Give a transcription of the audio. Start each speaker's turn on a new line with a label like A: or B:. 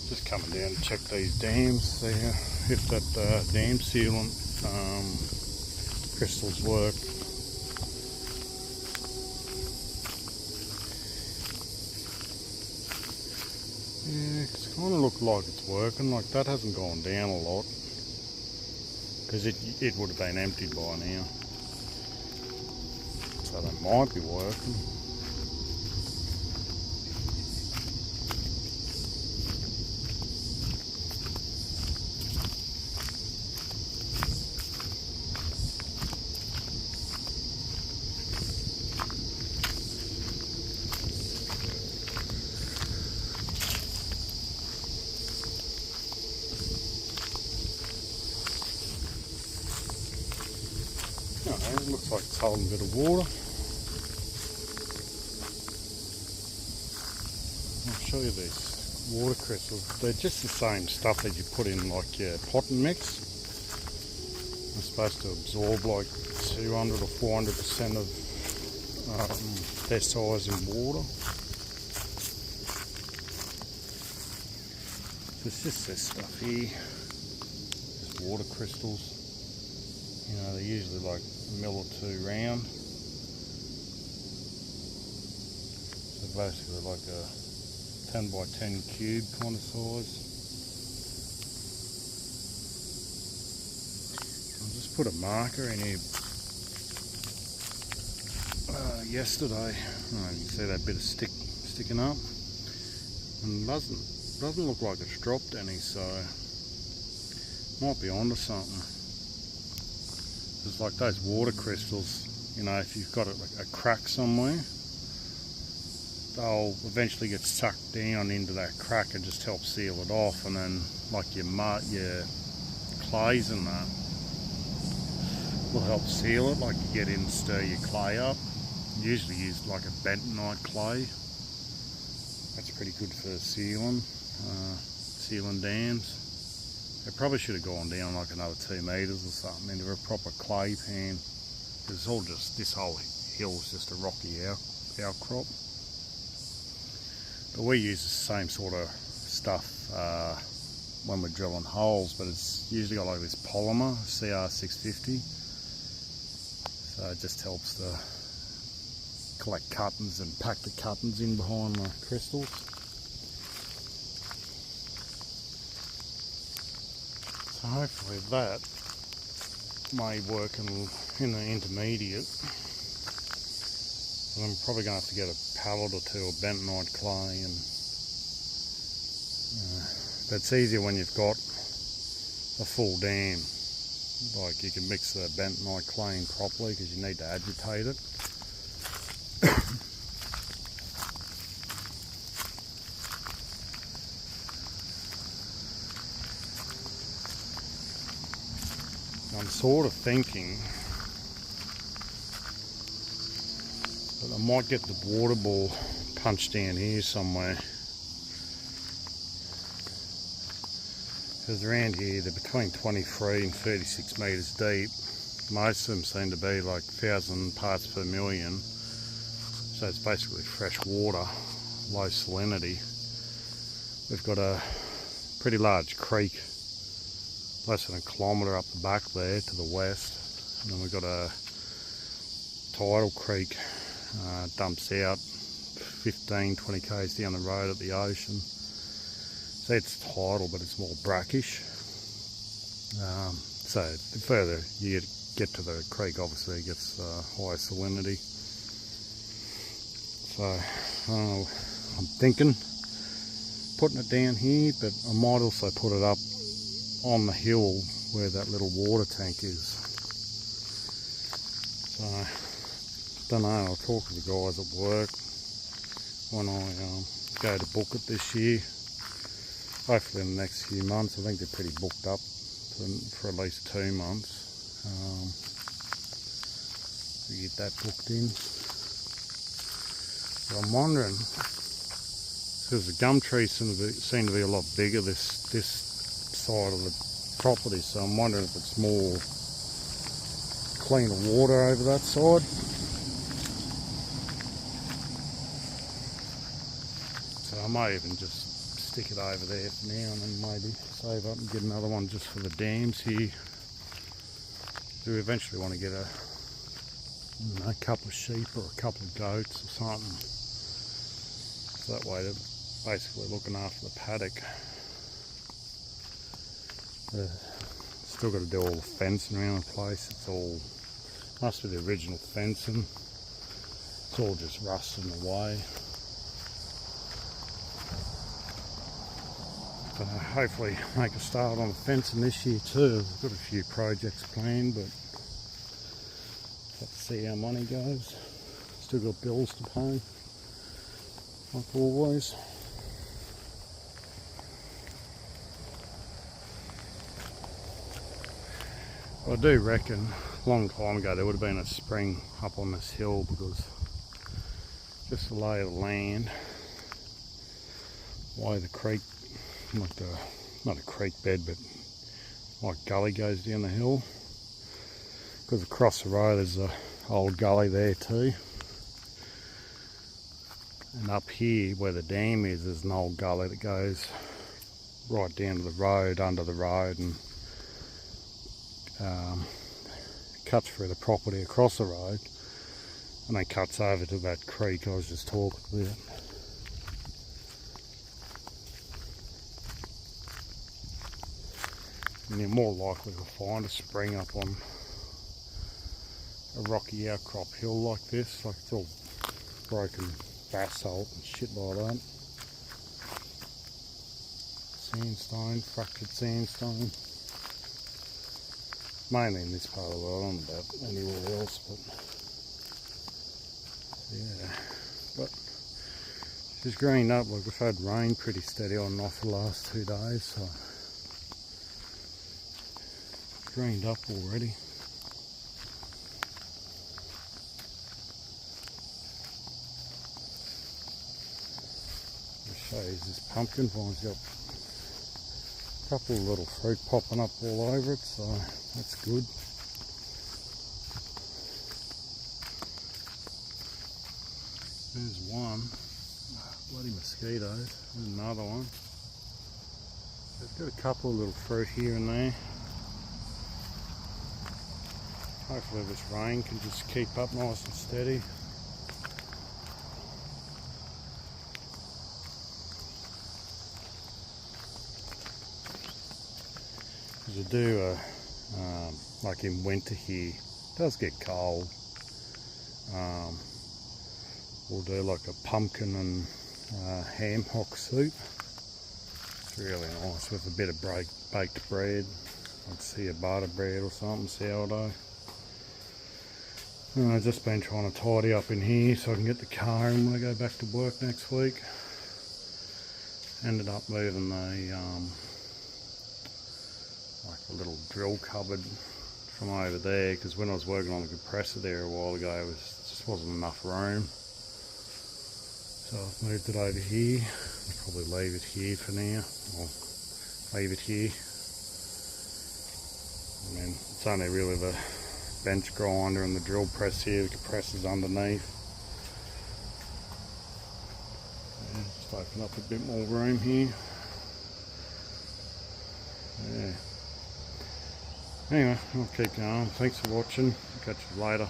A: Just coming down to check these dams there, if that dam sealant crystals work. Yeah, it's kind of looked like it's working, like that hasn't gone down a lot, because it would have been emptied by now. So that might be working. It looks like it's holding a bit of water. I'll show you these water crystals. They're just the same stuff that you put in like your potting mix. They're supposed to absorb like 200 or 400% of their size in water. It's just this stuff here, just water crystals. You know, they're usually like a mil or two round. So basically like a 10 by 10 cube kind of size. I'll just put a marker in here. Yesterday, you can see that bit of sticking up, and it doesn't look like it's dropped any, so might be onto something. It's like those water crystals, you know, if you've got a crack somewhere, they'll eventually get sucked down into that crack and just help seal it off, and then like your clays and that will help seal it. Like you get in and stir your clay up. Usually use like a bentonite clay. That's pretty good for sealing dams. It probably should have gone down like another 2 meters or something into a proper clay pan. It's all just, this whole hill's just a rocky outcrop. But we use the same sort of stuff when we're drilling holes, but it's usually got like this polymer, CR650. So it just helps to collect cuttings and pack the cuttings in behind the crystals. So hopefully that may work in the intermediate. And I'm probably going to have to get a pallet or two of bentonite clay, and but it's easier when you've got a full dam. Like you can mix the bentonite clay in properly because you need to agitate it. I'm sort of thinking that I might get the water ball punched down here somewhere, because around here they're between 23 and 36 metres deep. Most of them seem to be like 1,000 parts per million, so it's basically fresh water, low salinity. We've got a pretty large creek less than a kilometre up the back there to the west, and then we've got a tidal creek dumps out 15-20 k's down the road at the ocean. So it's tidal, but it's more brackish. So the further you get to the creek, obviously it gets higher salinity. So I'm thinking putting it down here, but I might also put it up on the hill where that little water tank is. So don't know, I'll talk to the guys at work when I go to book it this year. Hopefully in the next few months. I think they're pretty booked up for at least 2 months. We get that booked in. But I'm wondering, because the gum trees seem to be a lot bigger this side of the property, so I'm wondering if it's more cleaner water over that side. So I may even just stick it over there for now and then maybe save up and get another one just for the dams here. Do eventually want to get a couple of sheep or a couple of goats or something. So that way they're basically looking after the paddock. Still got to do all the fencing around the place. It's all, must be the original fencing. It's all just rusting away. But hopefully make a start on the fencing this year too. I've got a few projects planned, but have to see how money goes. Still got bills to pay, like always. I do reckon a long time ago there would have been a spring up on this hill, because just the lay of the land, why the creek, like not a creek bed, but like gully goes down the hill, because across the road there's a old gully there too, and up here where the dam is, there's an old gully that goes right down to the road, under the road, and cuts through the property across the road, and then cuts over to that creek I was just talking about. And you're more likely to find a spring up on a rocky outcrop hill like this. Like, it's all broken basalt and shit like that. Sandstone, fractured sandstone. Mainly in this part of the world, I don't know about anywhere else, but yeah. But it's greened up. Like, we've had rain pretty steady on and off the last 2 days, so it's greened up already. I'll show you this pumpkin vine's got a couple of little fruit popping up all over it, so that's good. There's one. Bloody mosquitoes. There's another one. It's got a couple of little fruit here and there. Hopefully this rain can just keep up nice and steady. Because I do, like in winter here, it does get cold. We'll do like a pumpkin and ham hock soup. It's really nice with a bit of baked bread. I'd see a butter bread or something, sourdough. And I've just been trying to tidy up in here so I can get the car in when I go back to work next week. Ended up moving the like a little drill cupboard from over there, because when I was working on the compressor there a while ago, it just wasn't enough room. So I've moved it over here. I'll probably leave it here for now. I'll leave it here. And then it's only really the bench grinder and the drill press here. The compressor's underneath. Yeah, just open up a bit more room here. Yeah. Anyway, I'll keep going. Thanks for watching. Catch you later.